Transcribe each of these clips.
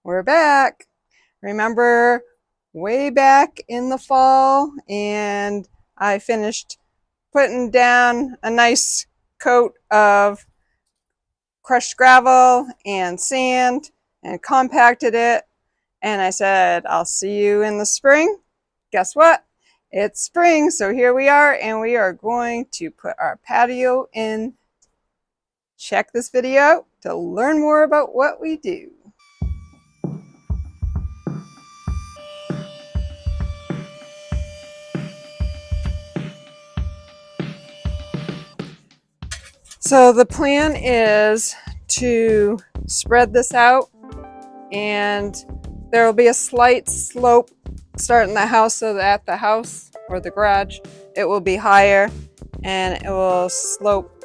We're back. Remember way back in the fall, and I finished putting down a nice coat of crushed gravel and sand and compacted it, and I said, I'll see you in the spring. Guess what? It's spring, so here we are, and we are going to put our patio in. Check this video out to learn more about what we do. So the plan is to spread this out, and there will be a slight slope starting the house so that the house or the garage, it will be higher and it will slope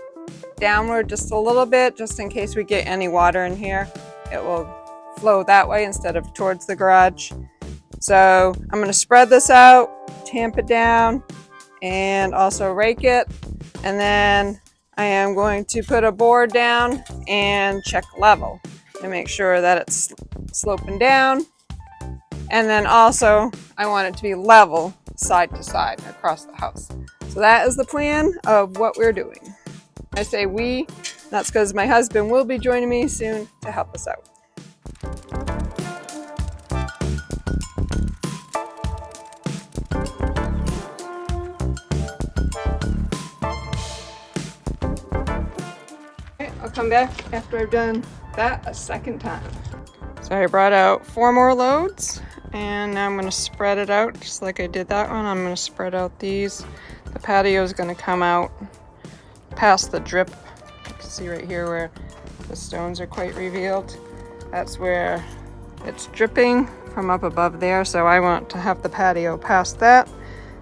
downward just a little bit, just in case we get any water in here. It will flow that way instead of towards the garage. So I'm going to spread this out, tamp it down, and also rake it. And then I am going to put a board down and check level to make sure that it's sloping down. And then also I want it to be level side to side across the house. So that is the plan of what we're doing. I say we, that's because my husband will be joining me soon to help us out. Okay, I'll come back after I've done that a second time. So I brought out 4 more loads, and now I'm going to spread it out just like I did that one. I'm going to spread out these. The patio is going to come out past the drip. You can see right here where the stones are quite revealed. That's where it's dripping from up above there. So I want to have the patio past that,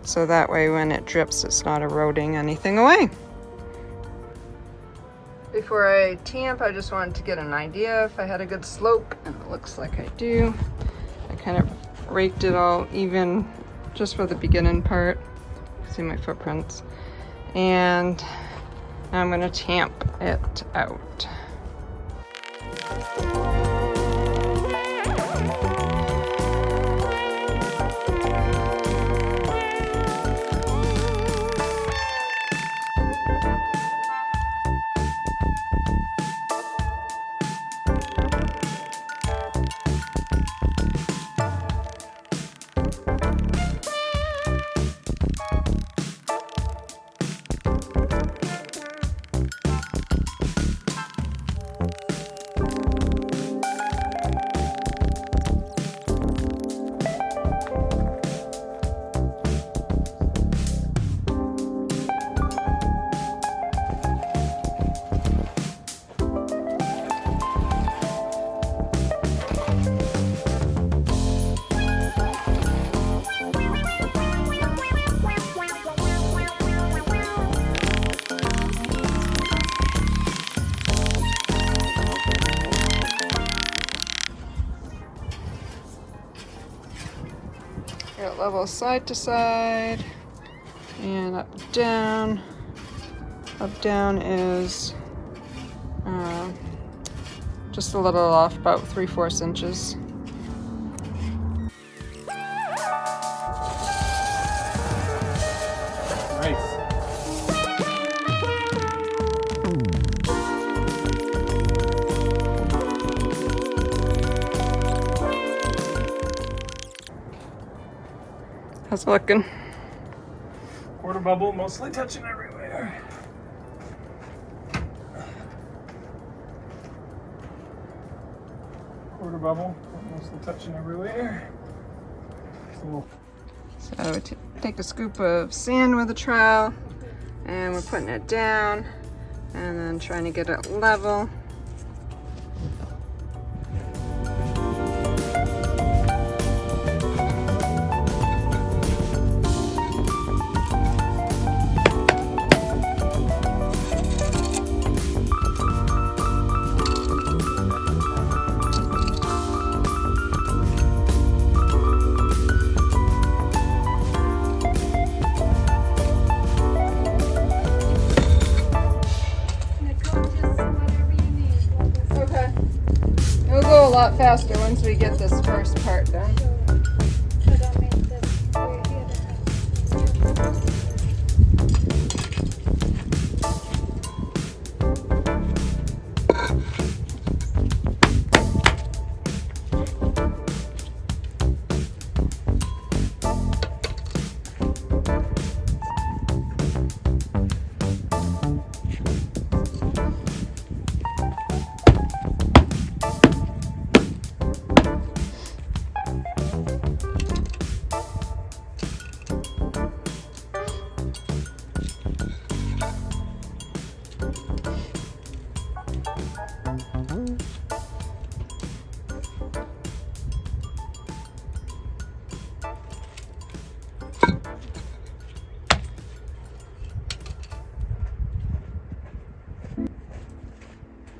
so that way when it drips, it's not eroding anything away. Before I tamp, I just wanted to get an idea if I had a good slope, and it looks like I do. I kind of raked it all even just for the beginning part. See my footprints. And I'm going to tamp it out. Got level side to side and up down. Up down is just a little off, about 3/4 inches. Nice. How's it looking? Quarter bubble, mostly touching everywhere. Quarter bubble, mostly touching everywhere. So take a scoop of sand with a trowel, and we're putting it down and then trying to get it level. faster once we get this first part done.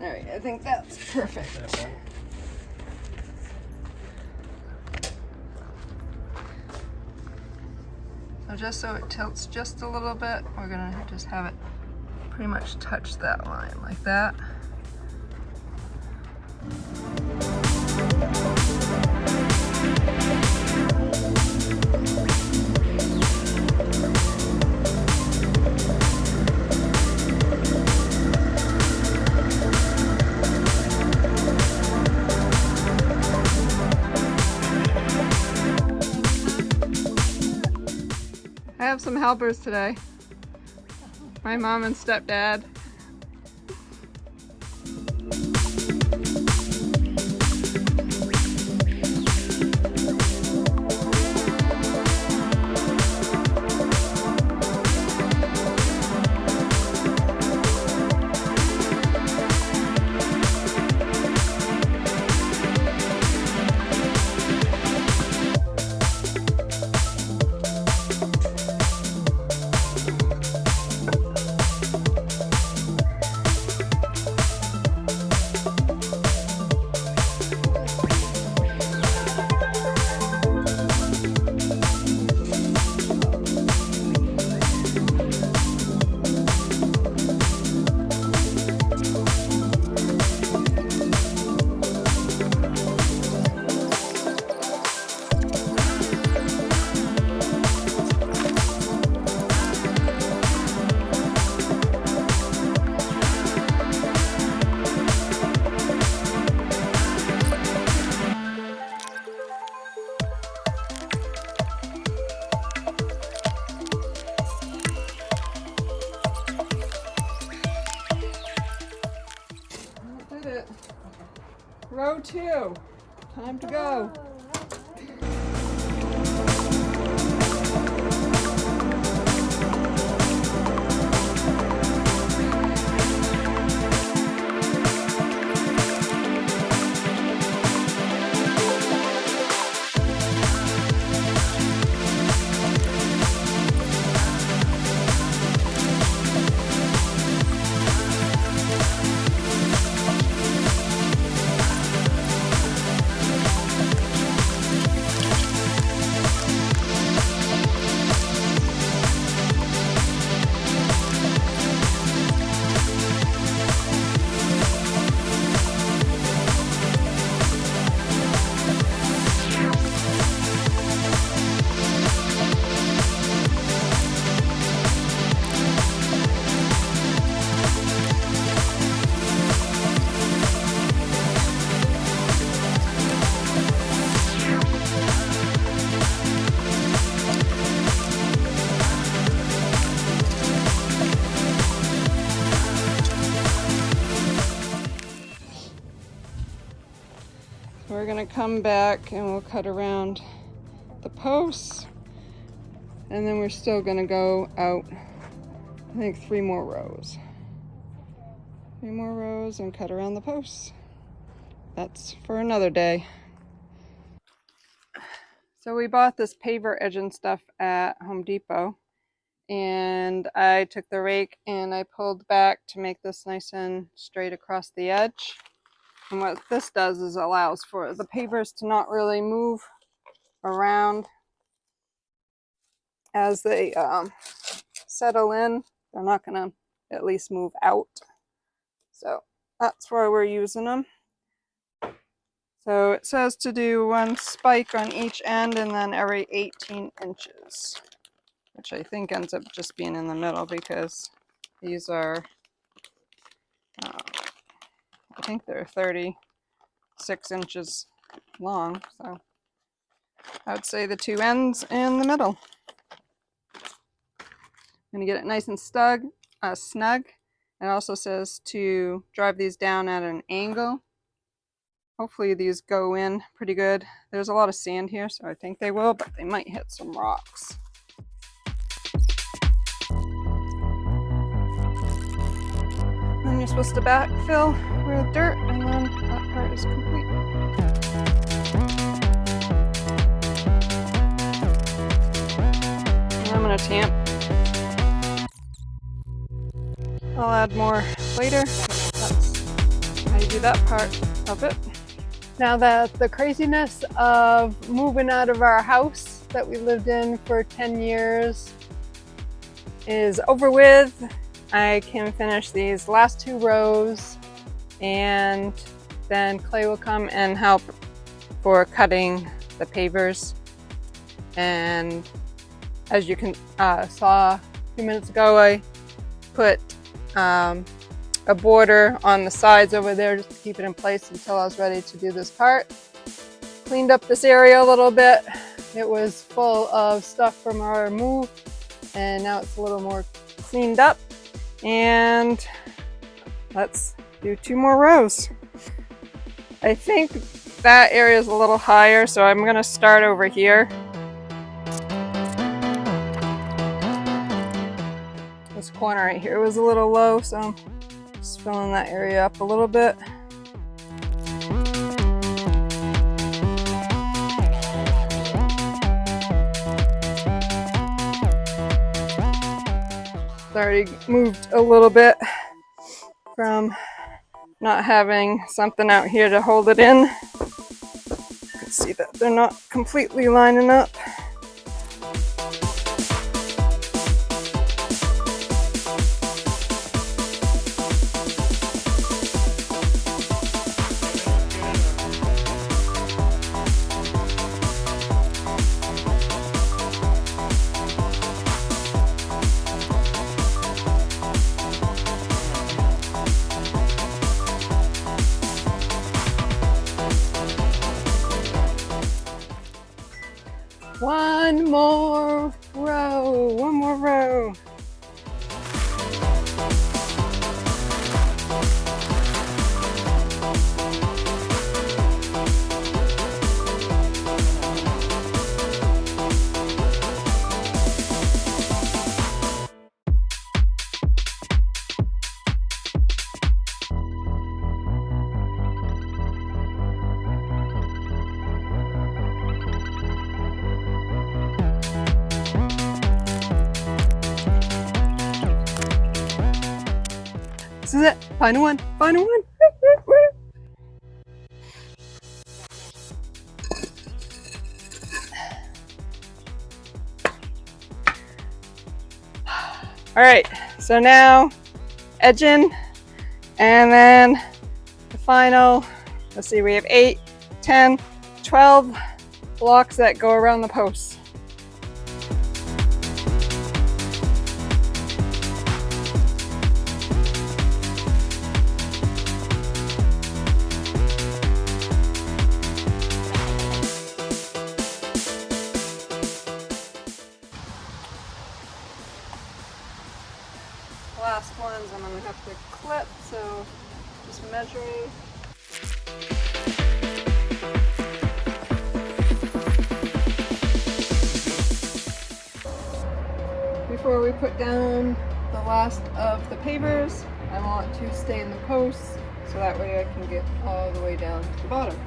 Alright, I think that's perfect. So just so it tilts just a little bit, we're gonna just have it pretty much touch that line like that. I have some helpers today. My mom and stepdad. Row 2, time to go. We're gonna come back and we'll cut around the posts, and then we're still gonna go out, I think 3 more rows. 3 more rows and cut around the posts. That's for another day. So we bought this paver edging stuff at Home Depot, and I took the rake and I pulled back to make this nice and straight across the edge. And what this does is allows for the pavers to not really move around as they settle in. They're not gonna at least move out. So that's why we're using them. So it says to do one spike on each end and then every 18 inches, which I think ends up just being in the middle because these are, I think they're 36 inches long. So I would say the two ends and the middle. I'm going to get it nice and snug. It also says to drive these down at an angle. Hopefully these go in pretty good. There's a lot of sand here, so I think they will, but they might hit some rocks. Then you're supposed to backfill with dirt, and then that part is complete. And I'm going to tamp. I'll add more later. That's how you do that part of it. Now that the craziness of moving out of our house that we lived in for 10 years is over with, I can finish these last 2 rows, and then Clay will come and help for cutting the pavers. And as you can saw a few minutes ago, I put a border on the sides over there just to keep it in place until I was ready to do this part. Cleaned up this area a little bit. It was full of stuff from our move, and now it's a little more cleaned up. And let's do 2 more rows. I think that area is a little higher, so I'm going to start over here. This corner right here was a little low, so just filling that area up a little bit. It's already moved a little bit from not having something out here to hold it in. You can see that they're not completely lining up. One more row. This is it. Final one. Final one. All right, so now edging, and then the final, let's see, we have 8, 10, 12 blocks that go around the posts. Last ones I'm going to have to clip, so just measuring. Before we put down the last of the pavers, I want to stay in the posts so that way I can get all the way down to the bottom.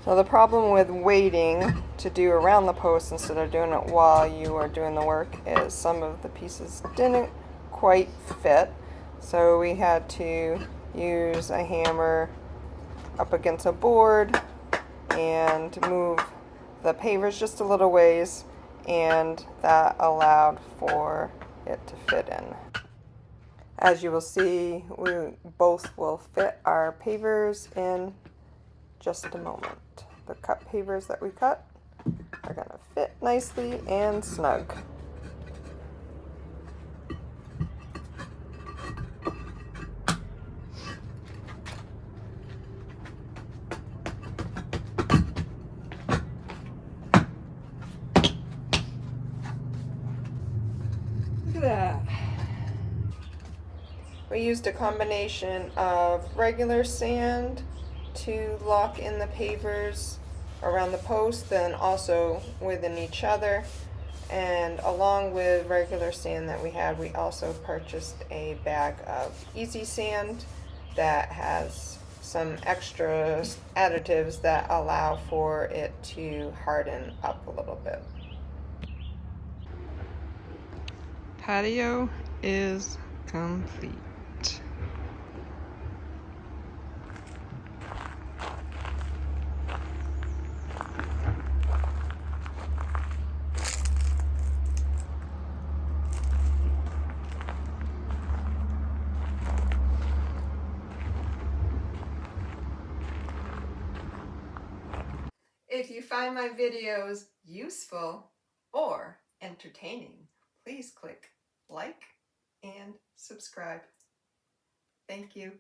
So the problem with waiting to do around the post instead of doing it while you are doing the work is some of the pieces didn't quite fit. So we had to use a hammer up against a board and move the pavers just a little ways, and that allowed for it to fit in. As you will see, we both will fit our pavers in just a moment. The cut pavers that we cut are going to fit nicely and snug. Look at that. We used a combination of regular sand to lock in the pavers around the post, then also within each other. And along with regular sand that we had, we also purchased a bag of easy sand that has some extra additives that allow for it to harden up a little bit. Patio is complete. If you find my videos useful or entertaining, please click like and subscribe. Thank you.